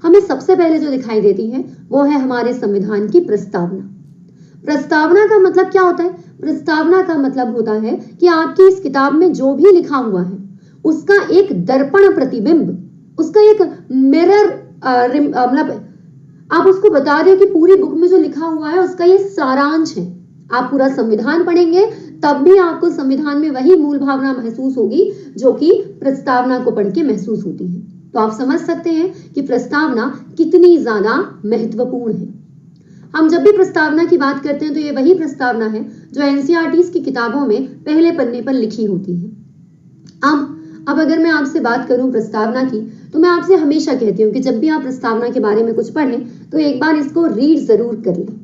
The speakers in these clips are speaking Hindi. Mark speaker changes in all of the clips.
Speaker 1: हमें सबसे पहले जो दिखाई देती है वो है हमारे संविधान की प्रस्तावना। प्रस्तावना का मतलब क्या होता है? प्रस्तावना का मतलब होता है कि आपकी इस किताब में जो भी लिखा हुआ है उसका एक दर्पण प्रतिबिंब, उसका एक मिरर, मतलब आप उसको बता रहे हो कि पूरी बुक में जो लिखा हुआ है उसका ये सारांश है। आप पूरा संविधान पढ़ेंगे तब भी आपको संविधान में वही मूल भावना महसूस होगी जो कि प्रस्तावना को पढ़ के महसूस होती है। तो आप समझ सकते हैं कि प्रस्तावना कितनी ज्यादा महत्वपूर्ण है। हम जब भी प्रस्तावना की बात करते हैं तो ये वही प्रस्तावना है जो एनसीईआरटी की किताबों में पहले पन्ने पर लिखी होती है। अब अगर मैं आपसे बात करूं प्रस्तावना की, तो मैं आपसे हमेशा कहती हूं कि जब भी आप प्रस्तावना के बारे में कुछ पढ़ें तो एक बार इसको रीड जरूर कर लें,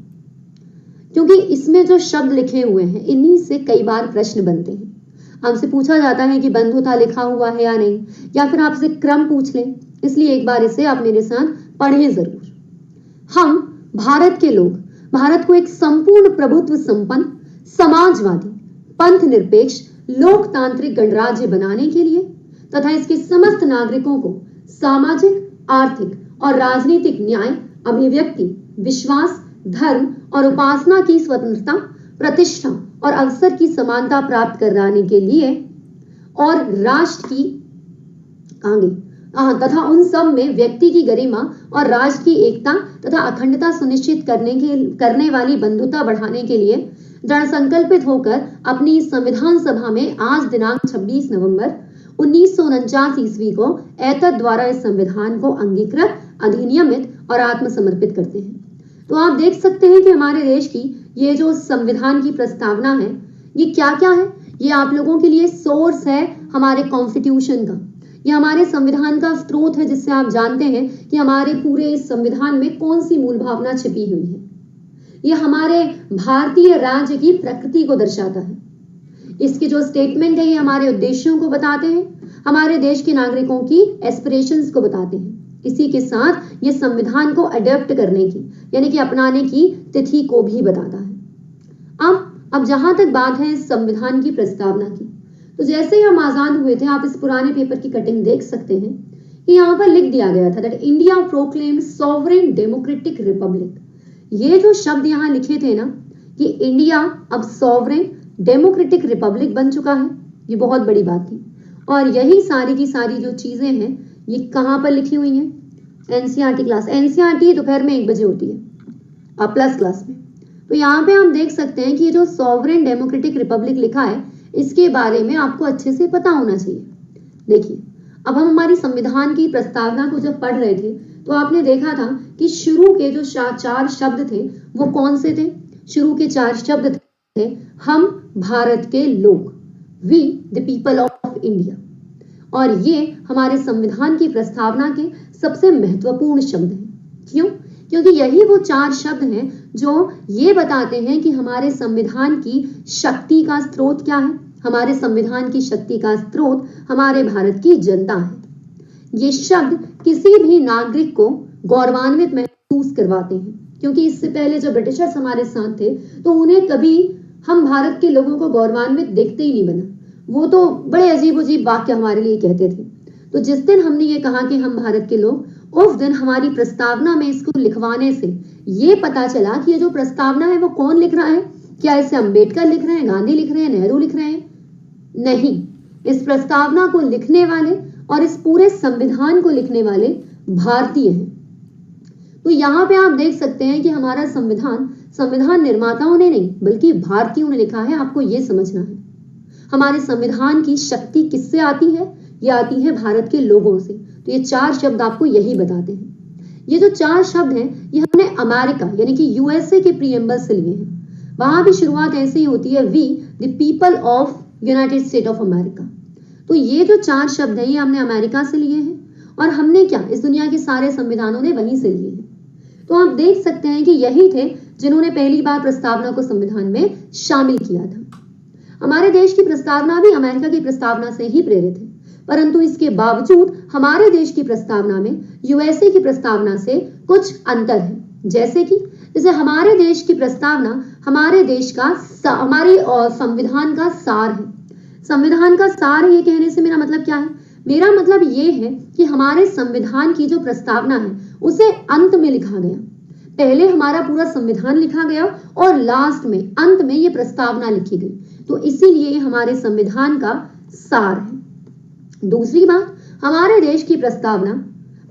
Speaker 1: क्योंकि इसमें जो शब्द लिखे हुए हैं इन्हीं से कई बार प्रश्न बनते हैं। हमसे पूछा जाता है कि बंधुता लिखा हुआ है या नहीं, या फिर आपसे क्रम पूछ लें, इसलिए एक बार इसे आप मेरे साथ पढ़ें जरूर। हम भारत के लोग भारत को एक संपूर्ण प्रभुत्व संपन्न, समाजवादी, पंथ निरपेक्ष, लोकतांत्रिक गणराज्य बनाने के लिए तथा इसके समस्त नागरिकों को सामाजिक, आर्थिक और राजनीतिक न्याय, अभिव्यक्ति, विश्वास, धर्म और उपासना की स्वतंत्रता, प्रतिष्ठा और अवसर की समानता प्राप्त कराने के लिए और राष्ट्र की तथा उन सब में व्यक्ति की गरिमा और राष्ट्र की एकता तथा अखंडता सुनिश्चित करने वाली बंधुता बढ़ाने के लिए दृढ़ संकल्पित होकर अपनी संविधान सभा में आज दिनांक 26 नवंबर 1949 ईस्वी को एतद द्वारा इस संविधान को अंगीकृत, अधिनियमित और आत्मसमर्पित करते हैं। तो आप देख सकते हैं कि हमारे देश की ये जो संविधान की प्रस्तावना है ये क्या क्या है। ये आप लोगों के लिए सोर्स है हमारे कॉन्स्टिट्यूशन का, ये हमारे संविधान का स्रोत है जिससे आप जानते हैं कि हमारे पूरे इस संविधान में कौन सी मूल भावना छिपी हुई है। ये हमारे भारतीय राज्य की प्रकृति को दर्शाता है। इसकी जो स्टेटमेंट है ये हमारे उद्देश्यों को बताते हैं, हमारे देश के नागरिकों की एस्पिरेशंस को बताते हैं। इसी के साथ ये संविधान को अडॉप्ट करने की यानी कि अपनाने की तिथि को भी बताता है। अब जहां तक बात है इस संविधान की प्रस्तावना की, तो जैसे ही हम आजाद हुए थे, आप इस पुराने पेपर की कटिंग देख सकते हैं कि यहाँ पर लिख दिया गया था that India proclaim sovereign democratic Republic. ये जो शब्द यहाँ लिखे थे ना कि इंडिया अब सॉवरेन डेमोक्रेटिक रिपब्लिक बन चुका है, ये बहुत बड़ी बात थी। और यही सारी की सारी जो चीजें हैं ये कहाँ पर लिखी हुई हैं? NCERT class. एनसीईआरटी दोपहर में 1 बजे होती है प्लस क्लास में। तो यहाँ पे हम देख सकते हैं कि ये जो सॉवरेन डेमोक्रेटिक रिपब्लिक लिखा है इसके बारे में आपको अच्छे से पता होना चाहिए। देखिए, अब हम हमारी संविधान की प्रस्तावना को जब पढ़ रहे थे तो आपने देखा था कि शुरू के जो 4 शब्द थे वो कौन से थे? शुरू के 4 शब्द थे हम भारत के लोग, we the people of India. और ये हमारे संविधान की प्रस्तावना के सबसे महत्वपूर्ण शब्द हैं। क्यों? क्योंकि यही वो 4 शब्द हैं जो ये बताते हैं कि हमारे संविधान की शक्ति का स्रोत क्या है। हमारे संविधान की शक्ति का स्रोत हमारे भारत की जनता है। ये शब्द किसी भी नागरिक को गौरवान्वित महसूस करवाते हैं, क्योंकि इससे पहले जो ब्रिटिशर्स हमारे साथ थे तो उन्हें कभी हम भारत के लोगों को गौरवान्वित देखते ही नहीं बना। वो तो बड़े अजीब अजीब वाक्य हमारे लिए कहते थे। तो जिस दिन हमने ये कहा कि हम भारत के लोग, उस दिन हमारी प्रस्तावना में इसको लिखवाने से ये पता चला कि ये जो प्रस्तावना है वो कौन लिख रहा है। क्या इसे अंबेडकर लिख रहे हैं, गांधी लिख रहे हैं, नेहरू लिख रहे हैं? नहीं, इस प्रस्तावना को लिखने वाले और इस पूरे संविधान को लिखने वाले भारतीय हैं। तो यहाँ पे आप देख सकते हैं कि हमारा संविधान निर्माताओं ने नहीं बल्कि भारतीयों ने लिखा है। आपको ये समझना है हमारे संविधान की शक्ति किससे आती है? ये आती है भारत के लोगों से। तो ये 4 शब्द आपको यही बताते हैं। ये जो 4 शब्द हैं ये हमने अमेरिका यानी कि यूएसए के प्रीएम्बल से लिए हैं। वहां भी शुरुआत ऐसे ही होती है, we the people of United State of America. तो ये जो 4 शब्द हैं ये हमने अमेरिका से लिए हैं और हमने क्या इस दुनिया के सारे संविधानों ने वहीं से लिए हैं। तो आप देख सकते हैं कि यही थे जिन्होंने पहली बार प्रस्तावना को संविधान में शामिल किया था। हमारे देश की प्रस्तावना भी अमेरिका की प्रस्तावना से ही प्रेरित है, परंतु इसके बावजूद हमारे देश की प्रस्तावना में यूएसए की प्रस्तावना से कुछ अंतर है। जैसे हमारे देश की प्रस्तावना हमारे देश का हमारे संविधान का सार है। संविधान का सार ये कहने से मेरा मतलब क्या है? मेरा मतलब ये है कि हमारे संविधान की जो प्रस्तावना है उसे अंत में लिखा गया। पहले हमारा पूरा संविधान लिखा गया और लास्ट में अंत में ये प्रस्तावना लिखी गई, तो इसीलिए ये हमारे संविधान का सार है। दूसरी बात, हमारे देश की प्रस्तावना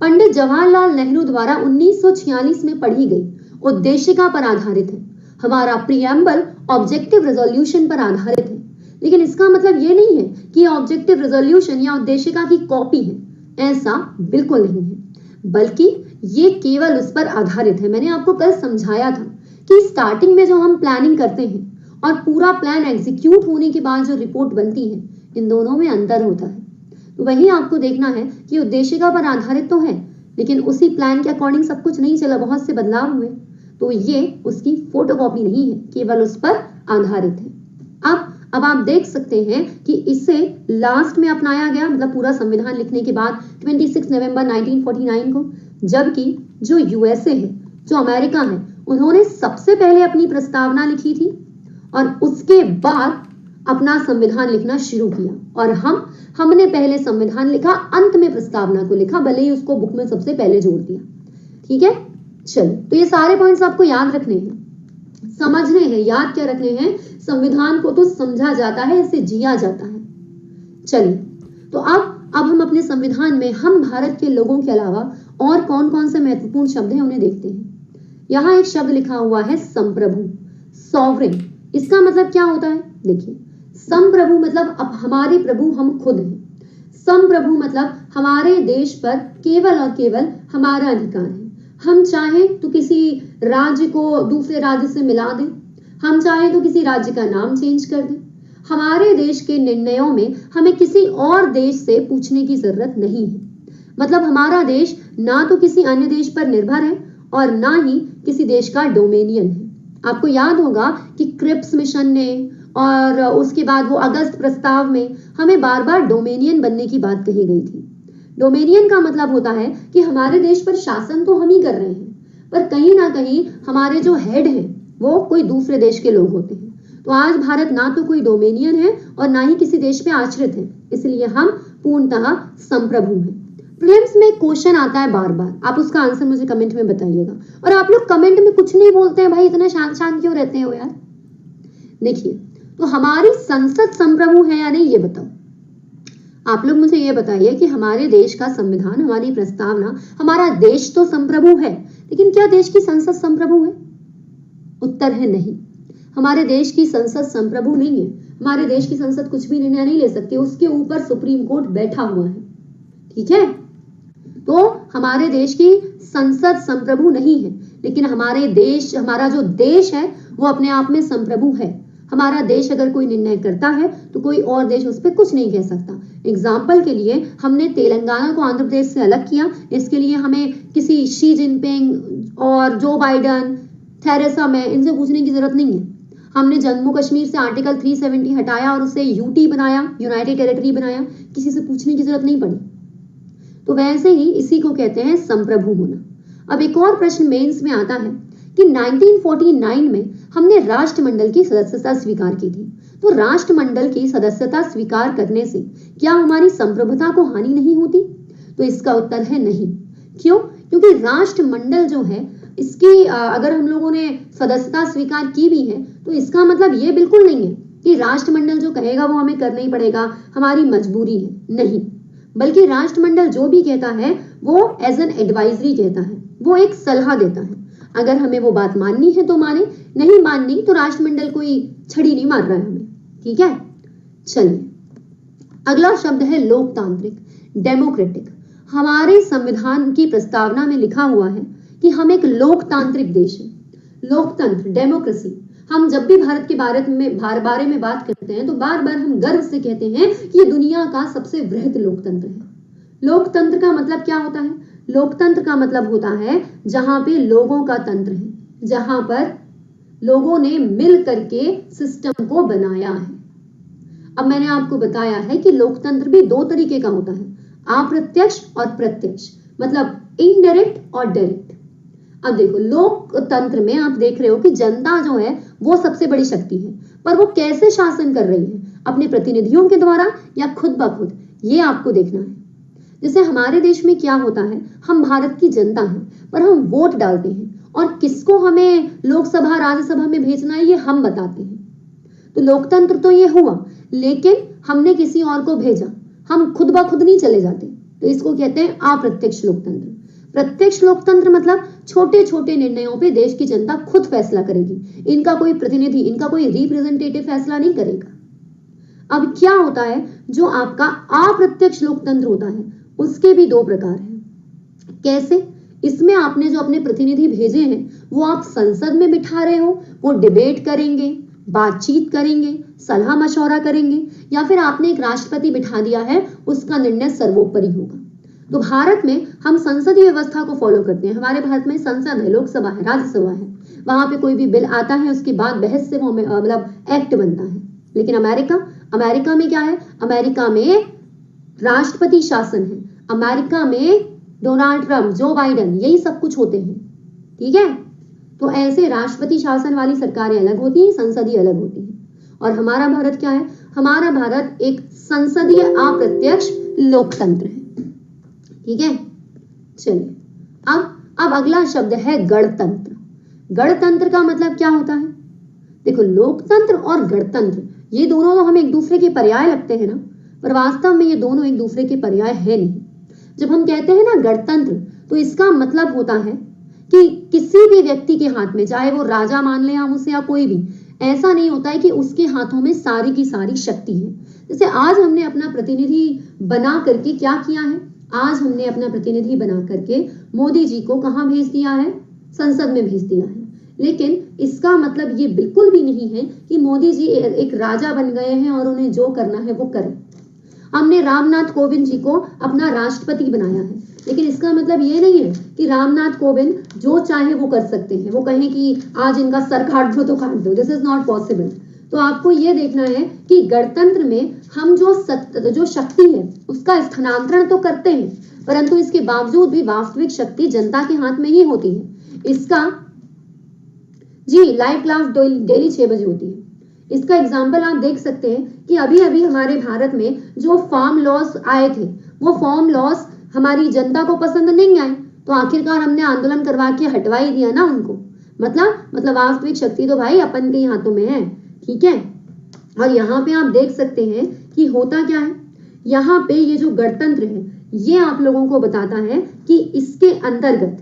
Speaker 1: पंडित जवाहरलाल नेहरू द्वारा 1946 में पढ़ी गई उद्देशिका पर आधारित है। हमारा प्रीएम्बल ऑब्जेक्टिव रेजोल्यूशन पर आधारित है, लेकिन इसका मतलब ये नहीं है कि ऑब्जेक्टिव रेजोल्यूशन या उद्देशिका की कॉपी है, ऐसा बिल्कुल नहीं है, बल्कि ये केवल उस पर आधारित है। मैंने आपको कल समझाया था कि स्टार्टिंग में जो हम प्लानिंग करते हैं और पूरा प्लान एग्जीक्यूट होने के बाद जो रिपोर्ट बनती है, इन दोनों में अंतर होता है। तो वही आपको देखना है कि उद्देशिका पर आधारित तो है, लेकिन उसी प्लान के अकॉर्डिंग सब कुछ नहीं चला, बहुत से बदलाव हुए, तो ये उसकी फोटोकॉपी नहीं है, केवल उस पर आधारित है। अब आप देख सकते हैं कि इसे लास्ट में अपनाया गया, मतलब पूरा संविधान लिखने के बाद 26 नवंबर 1949 को, जबकि जो यूएसए है, जो अमेरिका है, उन्होंने सबसे पहले अपनी प्रस्तावना लिखी थी और उसके बाद अपना संविधान लिखना शुरू किया, और हमने पहले संविधान लिखा, अंत में प्रस्तावना को लिखा, भले ही उसको बुक में सबसे पहले जोड़ दिया। ठीक है, चलो, तो ये सारे पॉइंट्स आपको याद रखने हैं, समझने हैं, याद क्या रखने हैं, संविधान को तो समझा जाता है, इसे जिया जाता है। चलिए, तो अब हम अपने संविधान में हम भारत के लोगों के अलावा और कौन कौन से महत्वपूर्ण शब्द हैं उन्हें देखते हैं। यहाँ एक शब्द लिखा हुआ है संप्रभु, सॉवरेन। इसका मतलब क्या होता है? देखिए, संप्रभु मतलब अब हमारे प्रभु हम खुद हैं। संप्रभु मतलब हमारे देश पर केवल और केवल हमारा अधिकार है। हम चाहें तो किसी राज्य को दूसरे राज्य से मिला दें, हम चाहें तो किसी राज्य का नाम चेंज कर दें। हमारे देश के निर्णयों में हमें किसी और देश से पूछने की जरूरत नहीं है। मतलब हमारा देश ना तो किसी अन्य देश पर निर्भर है और ना ही किसी देश का डोमेनियन है। आपको याद होगा कि क्रिप्स मिशन ने और उसके बाद वो अगस्त प्रस्ताव में हमें बार बार डोमेनियन बनने की बात कही गई थी। डोमेनियन का मतलब होता है कि हमारे देश पर शासन तो हम ही कर रहे हैं, पर कहीं ना कहीं हमारे जो हेड हैं वो कोई दूसरे देश के लोग होते हैं। तो आज भारत ना तो कोई डोमेनियन है और ना ही किसी देश पे आश्रित है, इसलिए हम पूर्णतः संप्रभु हैं। प्रीलिम्स में क्वेश्चन आता है बार बार, आप उसका आंसर मुझे कमेंट में बताइएगा। और आप लोग कमेंट में कुछ नहीं बोलते हैं भाई, इतना शांत शांत क्यों रहते हो यार। देखिए, तो हमारी संसद संप्रभु है या नहीं, ये बताओ। आप लोग मुझे ये बताइए कि हमारे देश का संविधान, हमारी प्रस्तावना, हमारा देश तो संप्रभु है, लेकिन क्या देश की संसद संप्रभु है? उत्तर है नहीं। हमारे देश की संसद संप्रभु नहीं है। हमारे देश की संसद कुछ भी निर्णय नहीं ले सकती, उसके ऊपर सुप्रीम कोर्ट बैठा हुआ है। ठीक है, तो हमारे देश की संसद संप्रभु नहीं है, लेकिन हमारा जो देश है वो अपने आप में संप्रभु है। हमारा देश अगर कोई निर्णय करता है तो कोई और देश उस पर कुछ नहीं कह सकता। एग्जाम्पल के लिए हमने तेलंगाना को आंध्र प्रदेश से अलग किया, इसके लिए हमें किसी शी जिनपिंग और जो बाइडन, थेरेसा मे इनसे पूछने की जरूरत नहीं है। हमने जम्मू कश्मीर से आर्टिकल 370 हटाया और उसे यूटी बनाया, यूनाइटेड टेरिटरी बनाया, किसी से पूछने की जरूरत नहीं पड़ी। तो वैसे ही इसी को कहते हैं संप्रभु होना। अब एक और प्रश्न मेंस में आता है कि 1949 में हमने राष्ट्रमंडल की सदस्यता स्वीकार की थी। तो राष्ट्रमंडल की सदस्यता स्वीकार करने से क्या हमारी संप्रभुता को हानि नहीं होती? तो इसका उत्तर है नहीं। क्यों? क्योंकि राष्ट्रमंडल जो है, इसकी अगर हम लोगों ने सदस्यता स्वीकार की भी है तो इसका मतलब ये बिल्कुल नहीं है कि राष्ट्रमंडल जो कहेगा वो हमें करना ही पड़ेगा, हमारी मजबूरी है, नहीं। बल्कि राष्ट्रमंडल जो भी कहता है वो एज एन एडवाइजरी कहता है, वो एक सलाह देता है। अगर हमें वो बात माननी है तो माने, नहीं माननी तो राष्ट्रमंडल कोई छड़ी नहीं मार रहा है हमें। ठीक है, चलिए, अगला शब्द है लोकतांत्रिक, डेमोक्रेटिक। हमारे संविधान की प्रस्तावना में लिखा हुआ है कि हम एक लोकतांत्रिक देश है। लोकतंत्र, डेमोक्रेसी, हम जब भी भारत के बारे में बात करते हैं तो बार बार हम गर्व से कहते हैं कि ये दुनिया का सबसे वृहद लोकतंत्र है। लोकतंत्र का मतलब क्या होता है? लोकतंत्र का मतलब होता है जहां पे लोगों का तंत्र है, जहां पर लोगों ने मिल करके सिस्टम को बनाया है। अब मैंने आपको बताया है कि लोकतंत्र भी दो तरीके का होता है, अप्रत्यक्ष और प्रत्यक्ष, मतलब इनडायरेक्ट और डायरेक्ट। अब देखो, लोकतंत्र में आप देख रहे हो कि जनता जो है वो सबसे बड़ी शक्ति है, पर वो कैसे शासन कर रही है, अपने प्रतिनिधियों के द्वारा या खुद ब खुद, ये आपको देखना है। जैसे हमारे देश में क्या होता है, हम भारत की जनता हैं, पर हम वोट डालते हैं और किसको हमें लोकसभा राज्यसभा में भेजना है ये हम बताते हैं। तो लोकतंत्र तो ये हुआ, लेकिन हमने किसी और को भेजा, हम खुद ब खुद नहीं चले जाते, तो इसको कहते हैं अप्रत्यक्ष लोकतंत्र। प्रत्यक्ष लोकतंत्र मतलब छोटे छोटे निर्णयों पे देश की जनता खुद फैसला करेगी, इनका कोई प्रतिनिधि, इनका कोई रिप्रेजेंटेटिव फैसला नहीं करेगा। अब क्या होता है, जो आपका अप्रत्यक्ष लोकतंत्र होता है उसके भी दो प्रकार हैं। कैसे? इसमें आपने जो अपने प्रतिनिधि भेजे हैं वो आप संसद में बिठा रहे हो, वो डिबेट करेंगे, बातचीत करेंगे, सलाह मशवरा करेंगे, या फिर आपने एक राष्ट्रपति बिठा दिया है, उसका निर्णय सर्वोपरि होगा। तो भारत में हम संसदीय व्यवस्था को फॉलो करते हैं। हमारे भारत में संसद है, लोकसभा है, राज्यसभा है, वहां पे कोई भी बिल आता है उसके बाद बहस से वो मतलब एक्ट बनता है। लेकिन अमेरिका में क्या है? अमेरिका में राष्ट्रपति शासन है, अमेरिका में डोनाल्ड ट्रंप, जो बाइडेन, यही सब कुछ होते हैं। ठीक है, तो ऐसे राष्ट्रपति शासन वाली सरकारें अलग होती हैं, संसदीय अलग होती हैं। और हमारा भारत क्या है? हमारा भारत एक संसदीय अप्रत्यक्ष लोकतंत्र है। ठीक है, चलिए अब अगला शब्द है गणतंत्र। गणतंत्र का मतलब क्या होता है? देखो, लोकतंत्र और गणतंत्र ये दोनों तो हमें एक दूसरे के पर्याय लगते हैं ना, पर वास्तव में ये दोनों एक दूसरे के पर्याय है नहीं। जब हम कहते हैं ना गणतंत्र, तो इसका मतलब होता है कि किसी भी व्यक्ति के हाथ में, चाहे वो राजा मान ले हम उसे या कोई भी, ऐसा नहीं होता है कि उसके हाथों में सारी की सारी शक्ति है। जैसे आज हमने अपना प्रतिनिधि बना करके क्या किया है? आज हमने अपना प्रतिनिधि बना करके मोदी जी को कहां भेज दिया है? संसद में भेज दिया है। लेकिन इसका मतलब ये बिल्कुल भी नहीं है कि मोदी जी एक राजा बन गए हैं और उन्हें जो करना है वो करें। हमने रामनाथ कोविंद जी को अपना राष्ट्रपति बनाया है, लेकिन इसका मतलब ये नहीं है कि रामनाथ कोविंद जो चाहे वो कर सकते हैं। वो कहें कि आज इनका सर काट दो तो काट दो, दिस इज नॉट पॉसिबल। तो आपको ये देखना है कि गणतंत्र में हम जो शक्ति है उसका स्थानांतरण तो करते हैं, परंतु इसके बावजूद भी वास्तविक शक्ति जनता के हाथ में ही होती है। इसका जी लाइव क्लास डेली 6 बजे होती है। इसका एग्जाम्पल आप देख सकते हैं कि अभी अभी हमारे भारत में जो फार्म लॉस आए थे, वो फार्म लॉस हमारी जनता को पसंद नहीं आए, तो आखिरकार हमने आंदोलन करवा के हटवा ही दिया ना उनको। मतलब वास्तविक शक्ति तो भाई अपन के हाथों में है। ठीक है, और यहाँ पे आप देख सकते हैं कि होता क्या है। यहाँ पे ये जो गणतंत्र है ये आप लोगों को बताता है कि इसके अंतर्गत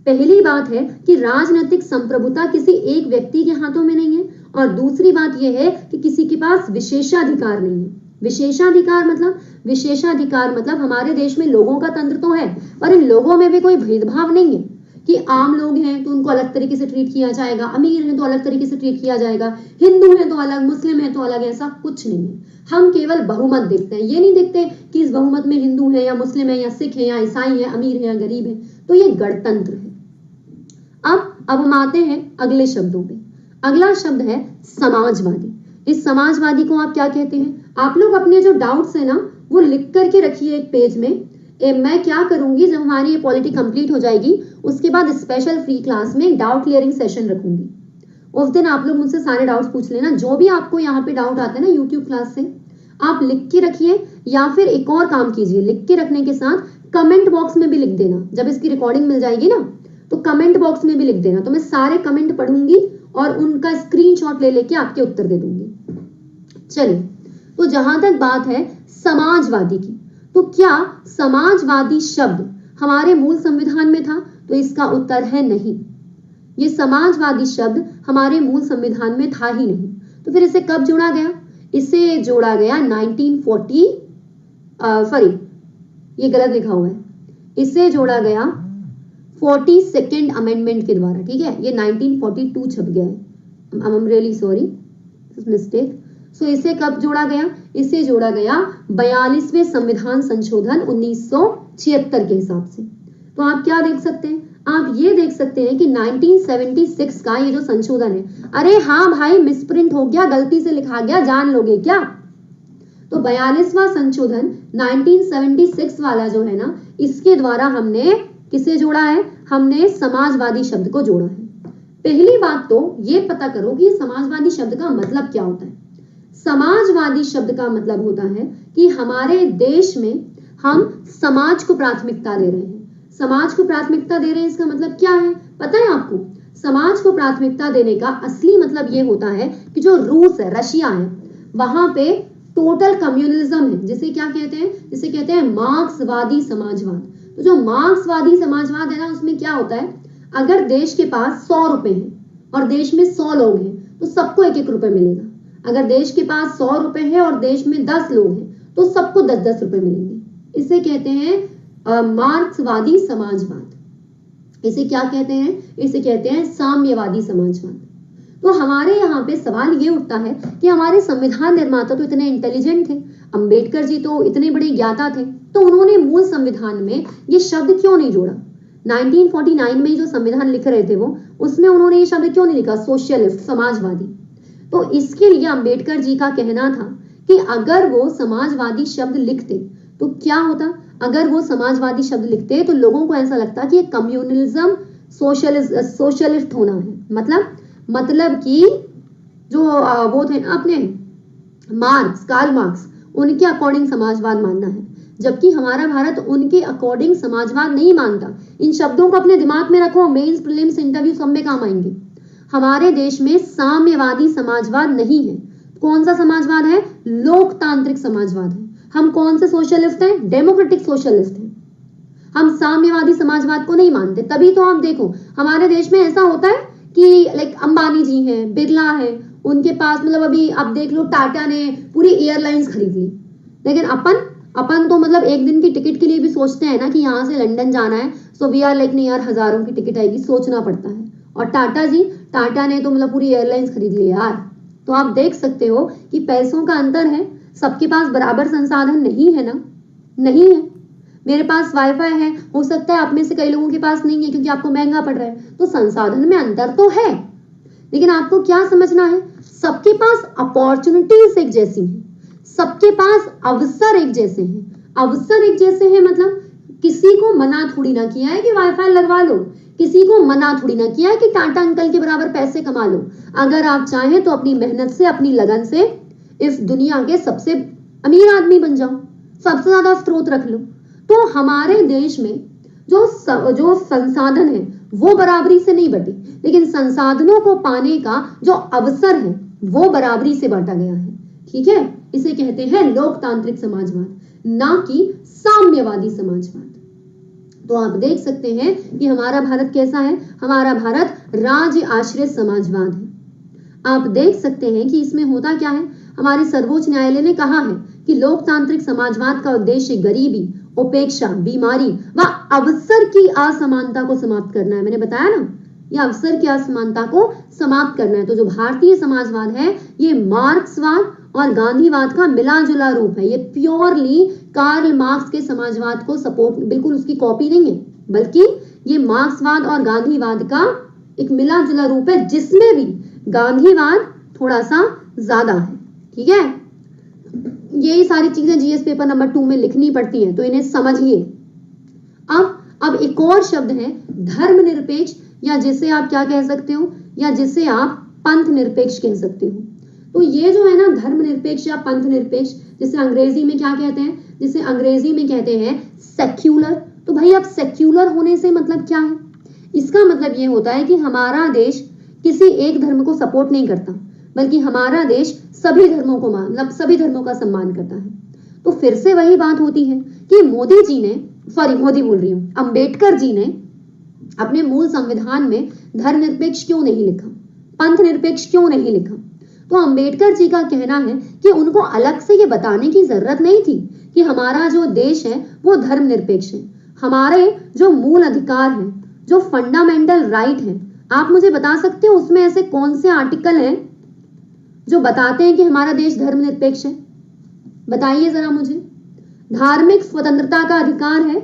Speaker 1: पहली बात है कि राजनीतिक संप्रभुता किसी एक व्यक्ति के हाथों में नहीं है, और दूसरी बात यह है कि किसी के पास विशेषाधिकार नहीं है। विशेषाधिकार मतलब हमारे देश में लोगों का तंत्र तो है, पर इन लोगों में भी कोई भेदभाव नहीं है कि आम लोग हैं तो उनको अलग तरीके से ट्रीट किया जाएगा, अमीर हैं तो अलग तरीके से ट्रीट किया जाएगा, हिंदू हैं तो अलग, मुस्लिम हैं तो अलग, ऐसा कुछ नहीं है। हम केवल बहुमत देखते हैं, ये नहीं देखते कि इस बहुमत में हिंदू है या मुस्लिम है या सिख है या ईसाई है, अमीर है या गरीब है। तो ये गणतंत्र है। अब हम आते हैं अगले शब्दों पे। अगला शब्द है समाजवादी। इस समाजवादी को आप क्या कहते हैं? आप लोग अपने जो डाउट्स है ना वो लिख करके रखिए एक पेज में। मैं क्या करूंगी, जब हमारी ये पॉलिटी कंप्लीट हो जाएगी उसके बाद स्पेशल फ्री क्लास में डाउट क्लियरिंग सेशन रखूंगी। उस दिन आप लोग मुझसे सारे डाउट्स पूछ लेना, जो भी आपको यहाँ पे डाउट आते हैं ना यूट्यूब क्लास से, आप लिख के रखिए, या फिर एक और काम कीजिए, लिख के रखने के साथ कमेंट बॉक्स में भी लिख देना। जब इसकी रिकॉर्डिंग मिल जाएगी ना तो कमेंट बॉक्स में भी लिख देना, तो मैं सारे कमेंट पढ़ूंगी और उनका स्क्रीनशॉट ले लेके आपके उत्तर दे दूंगी। चलिए, तो जहां तक बात है समाजवादी की, तो क्या समाजवादी शब्द हमारे मूल संविधान में था? तो इसका उत्तर है नहीं। ये समाजवादी शब्द हमारे मूल संविधान में था ही नहीं। तो फिर इसे कब जोड़ा गया? इसे जोड़ा गया 1940 ये गलत लिखा हुआ है, इसे जोड़ा गया 42nd अमेंडमेंट के द्वारा। ठीक है, ये 1942 छप गया है, I am really sorry mistake. So इसे कब जोड़ा गया? इसे जोड़ा गया 42वें संविधान संशोधन 1976 के हिसाब से। तो आप क्या देख सकते हैं? आप ये देख सकते हैं कि 1976 का ये जो संशोधन है, अरे हाँ भाई मिसप्रिंट हो गया, गलती से लिखा गया, जान लोगे क्या? तो 42वां संशोधन 1976 वाला जो है ना, इसके द्वारा हमने किसे जोड़ा है? हमने समाजवादी शब्द को जोड़ा है। पहली बात तो ये पता करो कि समाजवादी शब्द का मतलब क्या होता है। समाजवादी शब्द का मतलब होता है कि हमारे देश में हम समाज को प्राथमिकता दे रहे हैं। समाज को प्राथमिकता दे रहे हैं, इसका मतलब क्या है पता है आपको? समाज को प्राथमिकता देने का असली मतलब ये होता है कि जो रूस है, रशिया है, वहां पे टोटल कम्युनलिज्म है, जिसे क्या कहते हैं, जिसे कहते हैं मार्क्सवादी समाजवाद। तो जो मार्क्सवादी समाजवाद है ना, उसमें क्या होता है, अगर देश के पास 100 रुपए हैं और देश में 100 लोग हैं तो सबको 1-1 रुपए मिलेगा। अगर देश के पास 100 रुपए है और देश में 10 लोग हैं तो सबको 10-10 रुपए मिलेंगे। इसे कहते हैं मार्क्सवादी समाजवाद। इसे क्या कहते हैं? इसे कहते हैं साम्यवादी समाजवाद। तो हमारे यहाँ पे सवाल ये उठता है कि हमारे संविधान निर्माता तो इतने इंटेलिजेंट थे, अंबेडकर जी तो इतने बड़े ज्ञाता थे, तो उन्होंने मूल संविधान में ये शब्द क्यों नहीं जोड़ा? 1949 में जो संविधान लिख रहे थे वो, उसमें उन्होंने ये शब्द क्यों नहीं लिखा, सोशलिस्ट, समाजवादी? तो इसके लिए अंबेडकर जी का कहना था कि अगर वो समाजवादी शब्द लिखते तो क्या होता? अगर वो समाजवादी शब्द लिखते तो लोगों को ऐसा लगता कि कम्युनलिज्म सोशलिस्ट होना है, मतलब कि जो वो थे अपने मार्क्स, कार्ल मार्क्स, उनके अकॉर्डिंग समाजवाद मानना है, जबकि हमारा भारत उनके अकॉर्डिंग समाजवाद नहीं मानता। इन शब्दों को अपने दिमाग में रखो, मेंस, प्रीलिम्स, इंटरव्यू सब में काम आएंगे। हमारे देश में साम्यवादी समाजवाद नहीं है। कौन सा समाजवाद है? लोकतांत्रिक समाजवाद है। हम कौन से सोशलिस्ट हैं? डेमोक्रेटिक सोशलिस्ट हैं। हम साम्यवादी समाजवाद को नहीं मानते। तभी तो आप देखो हमारे देश में ऐसा होता है कि लाइक अंबानी जी हैं, बिरला है, उनके पास मतलब अभी आप देख लो टाटा ने पूरी एयरलाइंस खरीद ली, लेकिन अपन तो मतलब एक दिन की टिकट के लिए भी सोचते हैं ना कि यहाँ से लंदन जाना है, सो वी आर लाइक नहीं यार, हजारों की टिकट आएगी, सोचना पड़ता है। और टाटा ने तो मतलब पूरी एयरलाइंस खरीद ली यार। तो आप देख सकते हो कि पैसों का अंतर है, सबके पास बराबर संसाधन नहीं है ना, नहीं है। मेरे पास वाईफाई है, हो सकता है आप में से कई लोगों के पास नहीं है क्योंकि आपको महंगा पड़ रहा है, तो संसाधन में अंतर तो है, लेकिन आपको क्या समझना है, सबके पास अपॉर्चुनिटीज एक जैसी हैं, सबके पास अवसर एक जैसे हैं। अवसर एक जैसे हैं मतलब किसी को मना थोड़ी ना किया है कि वाईफाई लगवा लो, किसी को मना थोड़ी ना किया है कि टाटा अंकल के बराबर पैसे कमा लो। अगर आप चाहें तो अपनी मेहनत से, अपनी लगन से इस दुनिया के सबसे अमीर आदमी बन जाओ, सबसे ज्यादा स्रोत रख लो। तो हमारे देश में जो संसाधन है वो बराबरी से नहीं बटे, लेकिन संसाधनों को पाने का जो अवसर है वो बराबरी से बांटा गया है। ठीक है, इसे कहते हैं लोकतांत्रिक समाजवाद, ना कि साम्यवादी समाजवाद। तो आप देख सकते हैं कि हमारा भारत कैसा है, हमारा भारत राज्य आश्रित समाजवाद है। आप देख सकते हैं कि इसमें होता क्या है, हमारे सर्वोच्च न्यायालय ने कहा है कि लोकतांत्रिक समाजवाद का उद्देश्य गरीबी, उपेक्षा, बीमारी व अवसर की असमानता को समाप्त करना है। मैंने बताया ना, ये अवसर की असमानता को समाप्त करना है। तो जो भारतीय समाजवाद है ये मार्क्सवाद और गांधीवाद का मिला जुला रूप है। ये प्योरली कार्ल मार्क्स के समाजवाद को सपोर्ट, बिल्कुल उसकी कॉपी नहीं है, बल्कि ये मार्क्सवाद और गांधीवाद का एक मिला जुला रूप है, जिसमें भी गांधीवाद थोड़ा सा ज्यादा है। ठीक है, यही सारी चीजें जीएस पेपर नंबर 2 में लिखनी पड़ती हैं, तो इन्हें समझिए। अब एक और शब्द है धर्मनिरपेक्ष, या जिसे आप क्या कह सकते हो, या जिसे आप पंथ निरपेक्ष कह सकते हो। तो ये जो है ना धर्मनिरपेक्ष या पंथ निरपेक्ष, जिसे अंग्रेजी में क्या कहते हैं, जिसे अंग्रेजी में कहते हैं सेक्युलर। तो भाई अब सेक्युलर होने से मतलब क्या है? इसका मतलब ये होता है कि हमारा देश किसी एक धर्म को सपोर्ट नहीं करता, बल्कि हमारा देश सभी धर्मों को मतलब सभी धर्मों का सम्मान करता है। तो फिर से वही बात होती है कि अंबेडकर जी ने अपने मूल संविधान में धर्मनिरपेक्ष क्यों नहीं लिखा, पंथ निरपेक्ष क्यों नहीं लिखा? तो अंबेडकर जी का कहना है कि उनको अलग से ये बताने की जरूरत नहीं थी कि हमारा जो देश है वो धर्मनिरपेक्ष है। हमारे जो मूल अधिकार हैं, जो फंडामेंटल राइट है, आप मुझे बता सकते हो उसमें ऐसे कौन से आर्टिकल हैं जो बताते हैं कि हमारा देश धर्मनिरपेक्ष है? बताइए जरा मुझे। धार्मिक स्वतंत्रता का अधिकार है,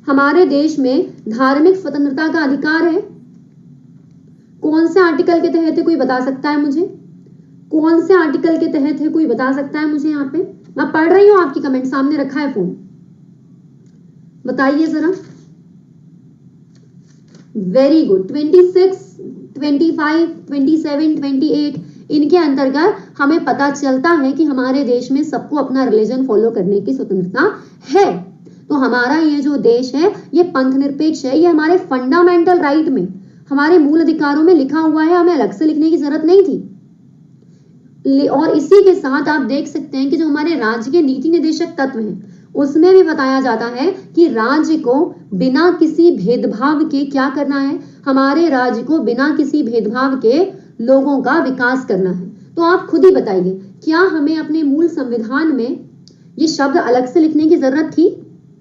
Speaker 1: हमारे देश में धार्मिक स्वतंत्रता का अधिकार है। कौन से आर्टिकल के तहत है, कोई बता सकता है मुझे? कौन से आर्टिकल के तहत है, कोई बता सकता है मुझे? यहाँ पे मैं पढ़ रही हूं, आपकी कमेंट सामने रखा है फोन, बताइए जरा। वेरी गुड, 26, 25, 27, 28, इनके अंतर्गत हमें पता चलता है कि हमारे देश में सबको अपना रिलीजन फॉलो करने की स्वतंत्रता है। तो हमारा ये जो देश है ये पंथ निरपेक्ष है, ये हमारे फंडामेंटल राइट में, हमारे मूल अधिकारों में लिखा हुआ है, हमें अलग से लिखने की जरूरत नहीं थी। और इसी के साथ आप देख सकते हैं कि जो हमारे राज्य के नीति निर्देशक तत्व हैं उसमें भी बताया जाता है कि राज्य को बिना किसी भेदभाव के क्या करना है, हमारे राज्य को बिना किसी भेदभाव के लोगों का विकास करना है। तो आप खुद ही बताइए, क्या हमें अपने मूल संविधान में ये शब्द अलग से लिखने की जरूरत थी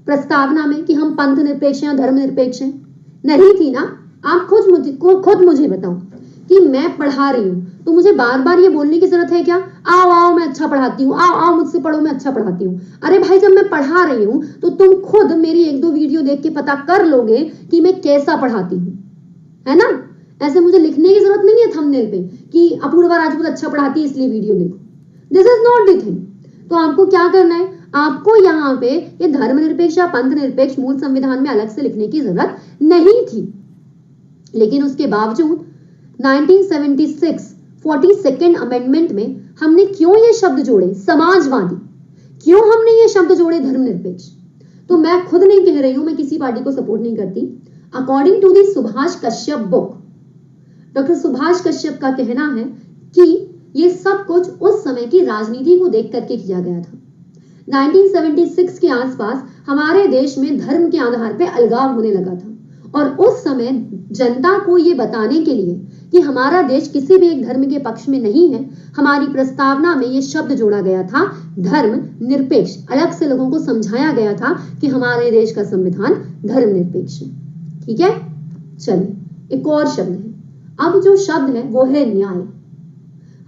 Speaker 1: प्रस्तावना में कि हम पंथ निरपेक्ष हैं, धर्म निरपेक्ष हैं? नहीं थी ना। आप खुद मुझे बताओ कि मैं पढ़ा रही हूँ तो मुझे बार बार ये बोलने की जरूरत है क्या, आओ आओ मैं अच्छा पढ़ाती हूँ, आओ आओ मुझसे पढ़ो मैं अच्छा पढ़ाती हूँ? अरे भाई, जब मैं पढ़ा रही हूँ तो तुम खुद मेरी 1-2 वीडियो देख के पता कर लोगे कि मैं कैसा पढ़ाती हूँ, है ना? ऐसे मुझे लिखने की जरूरत नहीं है थंबनेल पे कि अपूर्वा राजपूत अच्छा पढ़ाती है इसलिए वीडियो देखो। This is not the thing. तो आपको क्या करना है, आपको यहाँ पे ये धर्मनिरपेक्ष या पंथ निरपेक्ष मूल संविधान में अलग से लिखने की जरूरत नहीं थी। लेकिन उसके बावजूद 1976 42nd अमेंडमेंट में हमने क्यों ये शब्द जोड़े समाजवादी, क्यों हमने ये शब्द जोड़े धर्मनिरपेक्ष? तो मैं खुद नहीं कह रही हूं, मैं किसी पार्टी को सपोर्ट नहीं करती। According to the Subhash Kashyap book, doctor Subhash Kashyap का कहना है कि ये सब कुछ उस समय की राजनीति को देख करके किया गया था। 1976 के आसपास हमारे देश में धर्म के आधार पर अलगाव होने लगा था और उस समय जनता को ये बताने के लिए कि हमारा देश किसी भी एक धर्म के पक्ष में नहीं है, हमारी प्रस्तावना में ये शब्द जोड़ा गया था धर्म निरपेक्ष। अलग से लोगों को समझाया गया था कि हमारे देश का संविधान धर्म निरपेक्ष है। ठीक है, चलिए एक और शब्द है। अब जो शब्द है वो है न्याय।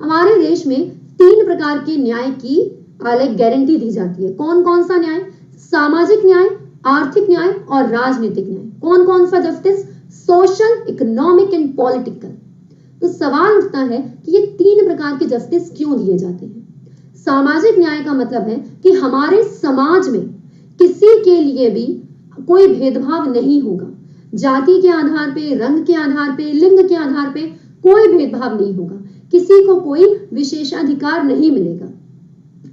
Speaker 1: हमारे देश में 3 प्रकार के न्याय की गारंटी दी जाती है। कौन कौन सा न्याय? सामाजिक न्याय, आर्थिक न्याय और राजनीतिक न्याय। कौन कौन सा justice? Social, economic and political. तो सवाल उठता है कि ये 3 प्रकार के जस्टिस क्यों दिए जाते हैं? सामाजिक न्याय का मतलब है कि हमारे समाज में किसी के लिए भी कोई भेदभाव नहीं होगा, जाति के आधार पे, रंग के आधार पे, लिंग के आधार पे कोई भेदभाव नहीं होगा, किसी को कोई विशेषाधिकार नहीं मिलेगा।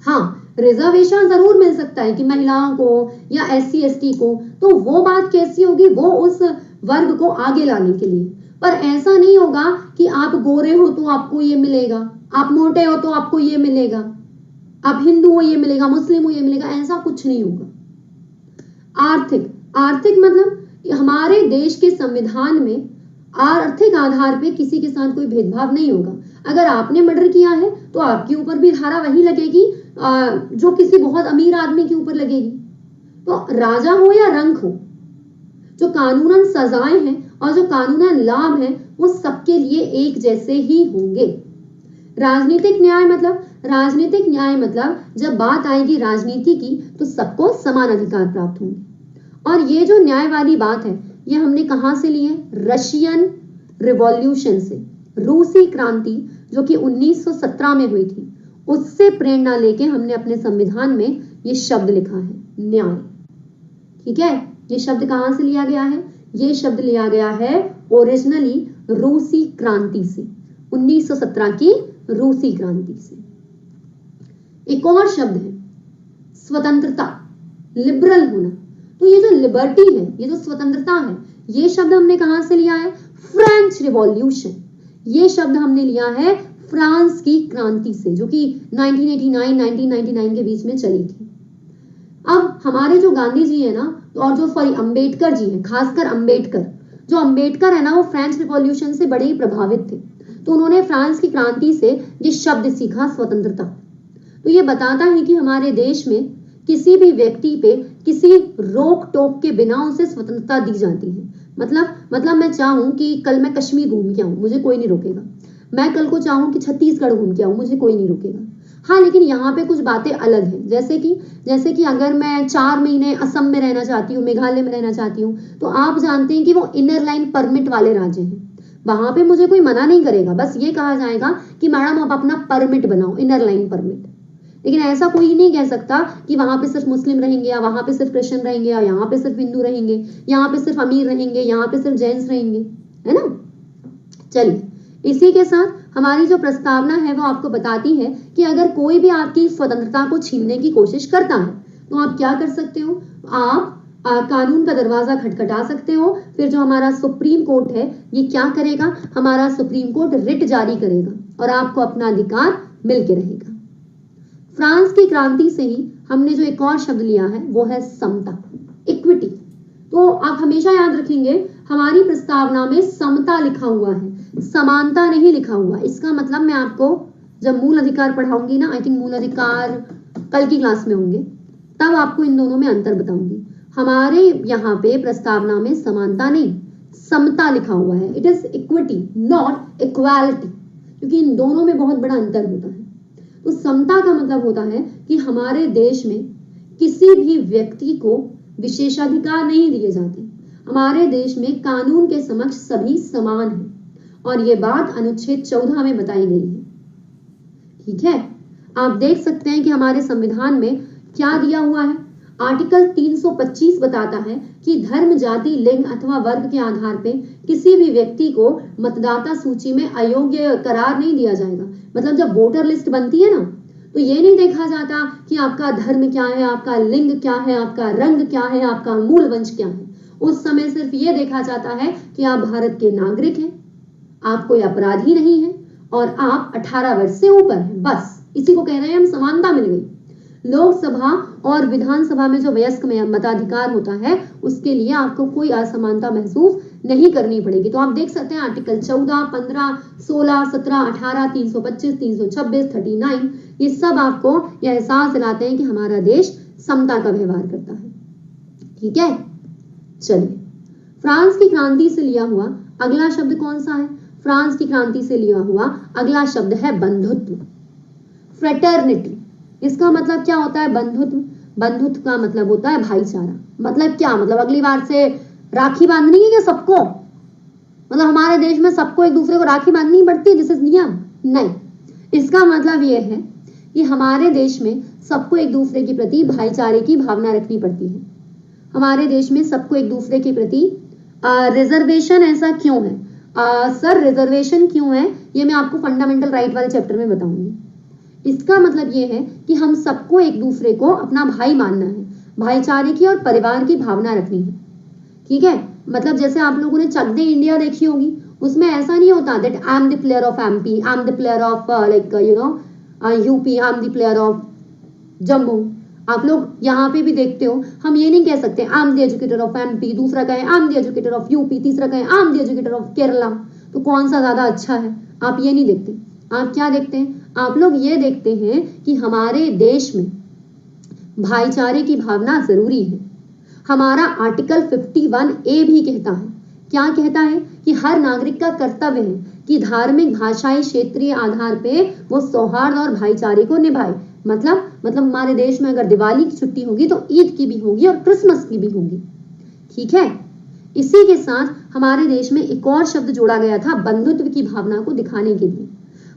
Speaker 1: हाँ, रिजर्वेशन जरूर मिल सकता है कि महिलाओं को या SC ST को, तो वो बात कैसी होगी, वो उस वर्ग को आगे लाने के लिए। पर ऐसा नहीं होगा कि आप गोरे हो तो आपको ये मिलेगा, आप मोटे हो तो आपको ये मिलेगा, आप हिंदू हो ये मिलेगा, मुस्लिम हो ये मिलेगा, ऐसा कुछ नहीं होगा। आर्थिक मतलब हमारे देश के संविधान में आर्थिक आधार पे किसी के साथ कोई भेदभाव नहीं होगा। अगर आपने मर्डर किया है तो आपके ऊपर भी धारा वही लगेगी जो किसी बहुत अमीर आदमी के ऊपर लगेगी। तो राजा हो या रंक हो, जो कानूनन सजाएं हैं और जो कानूनन लाभ हैं वो सबके लिए एक जैसे ही होंगे। राजनीतिक न्याय मतलब जब बात आएगी राजनीति की तो सबको समान अधिकार प्राप्त होंगे। और ये जो न्याय वाली बात है ये हमने कहां से ली है? रशियन रिवॉल्यूशन से, रूसी क्रांति जो कि 1917 में हुई थी, उससे प्रेरणा लेके हमने अपने संविधान में ये शब्द लिखा है न्याय। ठीक है, ये शब्द कहां से लिया गया है? ये शब्द लिया गया है ओरिजिनली रूसी क्रांति से, 1917 की रूसी क्रांति से। एक और शब्द है स्वतंत्रता, लिबरल होना। तो ये जो लिबर्टी है, ये जो स्वतंत्रता है, ये शब्द हमने कहां से लिया है? French revolution. ये शब्द हमने लिया है फ्रांस की क्रांति से, जो कि 1999 के बीच में चली थी। अब हमारे जो गांधी जी है ना, और जो अंबेडकर जी हैं, खासकर अंबेडकर है ना, वो फ्रेंच रिवॉल्यूशन से बड़े ही प्रभावित थे। तो उन्होंने फ्रांस की क्रांति से ये शब्द सीखा स्वतंत्रता। तो ये बताता है कि हमारे देश में किसी भी व्यक्ति पे किसी रोक टोक के बिना उसे स्वतंत्रता दी जाती है। मतलब मैं चाहूं कि कल मैं कश्मीर घूम के आऊं, मुझे कोई नहीं रोकेगा। मैं कल को चाहूं कि छत्तीसगढ़ घूम के आऊं, मुझे कोई नहीं रोकेगा। हाँ, लेकिन यहाँ पे कुछ बातें अलग हैं, जैसे कि अगर मैं 4 महीने असम में रहना चाहती हूँ, मेघालय में रहना चाहती हूँ, तो आप जानते हैं कि वो इनर लाइन परमिट वाले राज्य हैं। वहां पे मुझे कोई मना नहीं करेगा, बस ये कहा जाएगा कि मैडम आप अपना परमिट बनाओ, इनर लाइन परमिट। लेकिन ऐसा कोई नहीं कह सकता कि वहां पे सिर्फ मुस्लिम रहेंगे, या वहां पे सिर्फ क्रिश्चियन रहेंगे, या यहाँ पे सिर्फ हिंदू रहेंगे, यहाँ पे सिर्फ अमीर रहेंगे, यहाँ पे सिर्फ जेंट्स रहेंगे, है ना। चलिए, इसी के साथ हमारी जो प्रस्तावना है वो आपको बताती है कि अगर कोई भी आपकी स्वतंत्रता को छीनने की कोशिश करता है तो आप क्या कर सकते हो, आप कानून का दरवाजा खटखटा सकते हो। फिर जो हमारा सुप्रीम कोर्ट है ये क्या करेगा, हमारा सुप्रीम कोर्ट रिट जारी करेगा और आपको अपना अधिकार मिल के रहेगा। फ्रांस की क्रांति से ही हमने जो एक और शब्द लिया है वो है समता, इक्विटी। तो आप हमेशा याद रखेंगे हमारी प्रस्तावना में समता लिखा हुआ है, समानता नहीं लिखा हुआ। इसका मतलब मैं आपको जब मूल अधिकार पढ़ाऊंगी ना, आई थिंक मूल अधिकार कल की क्लास में होंगे, तब आपको इन दोनों में अंतर बताऊंगी। हमारे यहाँ पे प्रस्तावना में समानता नहीं समता लिखा हुआ है, it is equity not equality, क्योंकि इन दोनों में बहुत बड़ा अंतर होता है। तो समता का मतलब होता है कि हमारे देश में किसी भी व्यक्ति को विशेषाधिकार नहीं दिए जाते, हमारे देश में कानून के समक्ष सभी समान हैं और ये बात अनुच्छेद 14 में बताई गई है। ठीक है, आप देख सकते हैं कि हमारे संविधान में क्या दिया हुआ है। आर्टिकल 325 बताता है कि धर्म, जाति, लिंग अथवा वर्ग के आधार पे किसी भी व्यक्ति को मतदाता सूची में अयोग्य करार नहीं दिया जाएगा। मतलब जब वोटर लिस्ट बनती है ना, तो ये नहीं देखा जाता कि आपका धर्म क्या है, आपका लिंग क्या है, आपका रंग क्या है, आपका मूल वंश क्या है। उस समय सिर्फ ये देखा जाता है कि आप भारत के नागरिक हैं, आप कोई अपराधी नहीं है और आप 18 वर्ष से ऊपर हैं। बस इसी को कह रहे हैं हम समानता मिल गई। लोकसभा और विधानसभा में जो वयस्क मताधिकार होता है उसके लिए आपको कोई असमानता महसूस नहीं करनी पड़ेगी। तो आप देख सकते हैं आर्टिकल 14, 15, 16, 17, 18, 325, 326, 39 ये सब आपको यह एहसास दिलाते हैं कि हमारा देश समता का व्यवहार करता है। ठीक है, चलिए फ्रांस की क्रांति से लिया हुआ अगला शब्द कौन सा है? फ्रांस की क्रांति से लिया हुआ अगला शब्द है बंधुत्व, फ्रेटर्निटी। इसका मतलब क्या होता है? बंधुत्व। बंधुत्व का मतलब होता है भाईचारा। मतलब क्या? मतलब अगली बार से राखी बांधनी है क्या सबको? मतलब हमारे देश में सबको एक दूसरे को राखी बांधनी पड़ती है, दिस इज नियम? नहीं, इसका मतलब यह है कि हमारे देश में सबको एक दूसरे के प्रति भाईचारे की भावना रखनी पड़ती है। हमारे देश में सबको एक दूसरे के प्रति रिजर्वेशन ऐसा क्यों है? सर रिजर्वेशन क्यों है ये मैं आपको फंडामेंटल राइट वाले चैप्टर में बताऊंगी। इसका मतलब ये है कि हम सबको एक दूसरे को अपना भाई मानना है, भाईचारे की और परिवार की भावना रखनी है। ठीक है, मतलब जैसे आप लोगों ने चक दे इंडिया देखी होगी, उसमें ऐसा नहीं होता that I am the player of MP, I am the player of like you know UP, I am the player of Jammu. आप लोग यहाँ पे भी देखते हो, हम ये नहीं कह सकते I am the educator of MP, दूसरा कहे I am the educator of UP, तीसरा कहे I am the educator of Kerala. तो कौन सा ज्यादा अच्छा है? आप ये नहीं देखते। आप क्या देखते हैं? आप लोग ये देखते हैं कि हमारे देश में भाईचारे की भावना जरूरी है। हमारा आर्टिकल 51A भी कहता है, क्या कहता है? कि हर नागरिक का कर्तव्य है कि धार्मिक, भाषाई, क्षेत्रीय आधार पे वो सौहार्द और भाईचारे को निभाए। मतलब हमारे देश में अगर दिवाली की छुट्टी होगी तो ईद की भी होगी और क्रिसमस की भी होगी। ठीक है, इसी के साथ हमारे देश में एक और शब्द जोड़ा गया था बंधुत्व की भावना को दिखाने के लिए।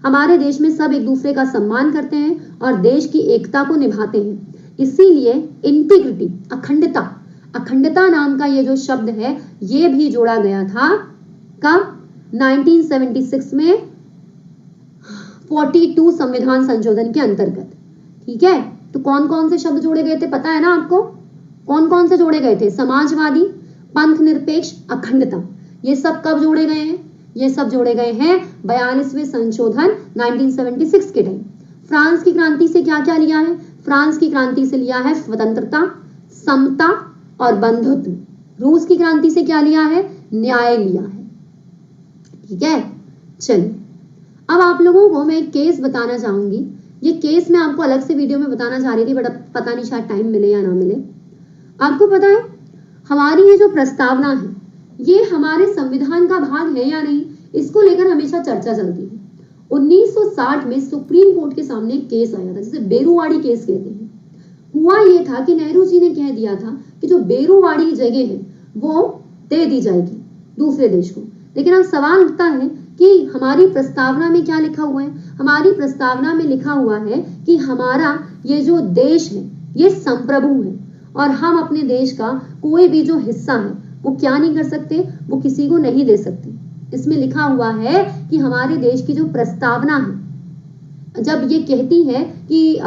Speaker 1: हमारे देश में सब एक दूसरे का सम्मान करते हैं और देश की एकता को निभाते हैं। इसीलिए इंटीग्रिटी, अखंडता नाम का ये जो शब्द है ये भी जोड़ा गया था कब? 1976 में 42 संविधान संशोधन के अंतर्गत। ठीक है, तो कौन कौन से शब्द जोड़े गए थे पता है ना आपको? कौन कौन से जोड़े गए थे? समाजवादी, पंथ निरपेक्ष, अखंडता। ये सब कब जोड़े गए हैं? ये सब जोड़े गए हैं 42वें संशोधन 1976 के टाइम। फ्रांस की क्रांति से क्या क्या लिया है? फ्रांस की क्रांति से लिया है स्वतंत्रता, समता और बंधुत्व। रूस की क्रांति से क्या लिया है? न्याय लिया है। ठीक है, चलिए अब आप लोगों को मैं एक केस बताना चाहूंगी। ये केस मैं आपको अलग से वीडियो में बताना चाह रही थी बट पता नहीं शायद टाइम मिले या ना मिले। आपको पता है हमारी ये जो प्रस्तावना है ये हमारे संविधान का भाग है या नहीं, इसको लेकर हमेशा चर्चा चलती है। 1960 में सुप्रीम कोर्ट के सामने एक केस आया था जिसे बेरुवाड़ी केस कहते हैं। हुआ ये था कि नेहरू जी ने कह दिया था कि जो बेरुवाड़ी जगह है वो दे दी जाएगी दूसरे देश को। लेकिन अब सवाल उठता है कि हमारी प्रस्तावना में क्या लिखा हुआ है? हमारी प्रस्तावना में लिखा हुआ है कि हमारा ये जो देश है ये संप्रभु है और हम अपने देश का कोई भी जो हिस्सा है वो क्या नहीं कर सकते? वो किसी को नहीं दे सकते। इसमें लिखा हुआ है कि हमारे देश की जो प्रस्तावना है, जब ये कहती है कि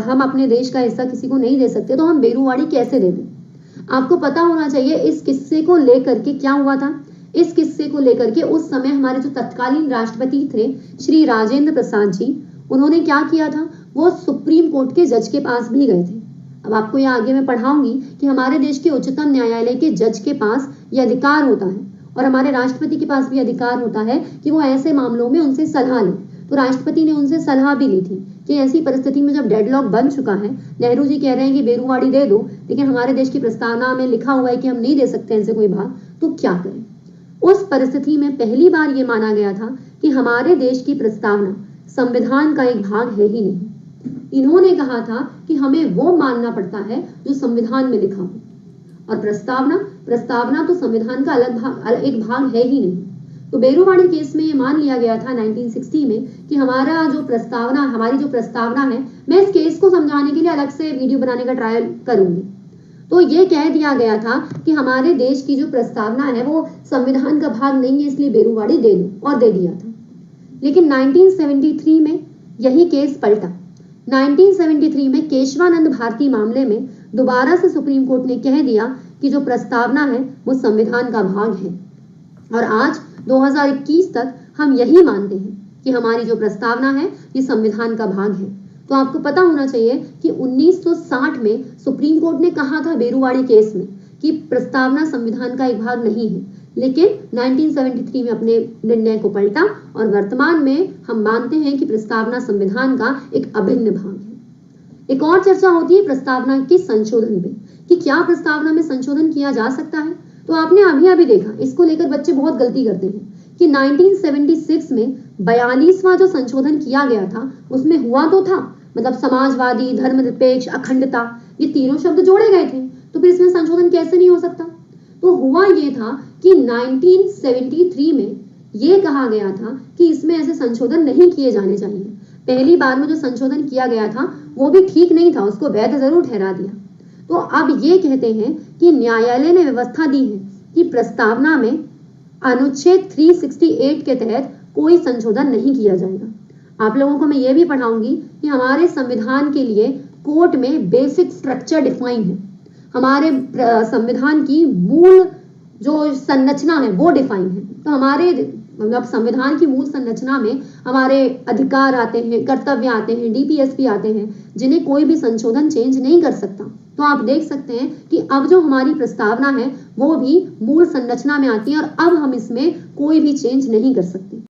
Speaker 1: हम अपने देश का हिस्सा किसी को नहीं दे सकते, तो हम बेरूवाड़ी कैसे दे दें। आपको पता होना चाहिए इस किस्से को लेकर के क्या हुआ था। इस किस्से को लेकर के उस समय हमारे जो तत्कालीन राष्ट्रपति थे श्री राजेंद्र प्रसाद जी, उन्होंने क्या किया था, वो सुप्रीम कोर्ट के जज के पास भी गए थे। अब आपको यहाँ आगे मैं पढ़ाऊंगी कि हमारे देश के उच्चतम न्यायालय के जज के पास ये अधिकार होता है और हमारे राष्ट्रपति के पास भी अधिकार होता है कि वो ऐसे मामलों में उनसे सलाह लें। तो राष्ट्रपति ने उनसे सलाह भी ली थी कि ऐसी परिस्थिति में जब डेडलॉक बन चुका है, नेहरू जी कह रहे हैं कि बेरूवाड़ी दे दो, लेकिन हमारे देश की प्रस्तावना में लिखा हुआ है कि हम नहीं दे सकते ऐसे कोई भाग, तो क्या करें। उस परिस्थिति में पहली बार ये माना गया था कि हमारे देश की प्रस्तावना संविधान का एक भाग है ही नहीं। इन्होंने कहा था कि हमें वो मानना पड़ता है जो संविधान में लिखा हो, और प्रस्तावना तो संविधान का एक भाग है ही नहीं। तो बेरूवाड़ी केस में ये मान लिया गया था 1960 में कि हमारी जो प्रस्तावना है, मैं इस केस को समझाने के लिए अलग से वीडियो बनाने का ट्रायल करूंगी। तो ये कह दिया गया था कि हमारे देश की जो प्रस्तावना है वो संविधान का भाग नहीं है, इसलिए बेरूवाड़ी दे दो, और दे दिया था। लेकिन 1973 में यही केस पलटा। 1973 में केशवानंद भारती मामले में दोबारा से सुप्रीम कोर्ट ने कह दिया कि जो प्रस्तावना है वो संविधान का भाग है, और आज 2021 तक हम यही मानते हैं कि हमारी जो प्रस्तावना है ये संविधान का भाग है। तो आपको पता होना चाहिए कि 1960 में सुप्रीम कोर्ट ने कहा था बेरूवाड़ी केस में कि प्रस्तावना संविधान का एक भाग नहीं है, लेकिन 1973 में अपने निर्णय को पलटा और वर्तमान में हम मानते हैं कि प्रस्तावना संविधान का एक अभिन्न भाग है। एक और चर्चा होती है प्रस्तावना के संशोधन पे कि क्या प्रस्तावना में संशोधन किया जा सकता है। तो आपने अभी देखा, इसको लेकर बच्चे बहुत गलती करते हैं कि 1976 में 42वां जो संशोधन किया गया था उसमें हुआ तो था, मतलब समाजवादी, धर्मनिरपेक्ष, अखंडता, ये तीनों शब्द जोड़े गए थे, तो फिर इसमें संशोधन कैसे नहीं हो सकता। तो हुआ ये था कि 1973 में ये कहा गया था कि इसमें ऐसे संशोधन नहीं किए जाने चाहिए। पहली बार में जो संशोधन किया गया था वो भी ठीक नहीं था, उसको वैध जरूर ठहरा दिया। तो अब ये कहते हैं कि न्यायालय ने व्यवस्था दी है कि प्रस्तावना में अनुच्छेद 368 के तहत कोई संशोधन नहीं किया जाएगा। आप लोगों को मैं ये भी पढ़ाऊंगी कि हमारे संविधान के लिए कोर्ट में बेसिक स्ट्रक्चर डिफाइन है, हमारे संविधान की मूल जो संरचना है वो डिफाइन है। तो हमारे मतलब संविधान की मूल संरचना में हमारे अधिकार आते हैं, कर्तव्य आते हैं, डीपीएसपी आते हैं, जिन्हें कोई भी संशोधन चेंज नहीं कर सकता। तो आप देख सकते हैं कि अब जो हमारी प्रस्तावना है वो भी मूल संरचना में आती है और अब हम इसमें कोई भी चेंज नहीं कर सकते।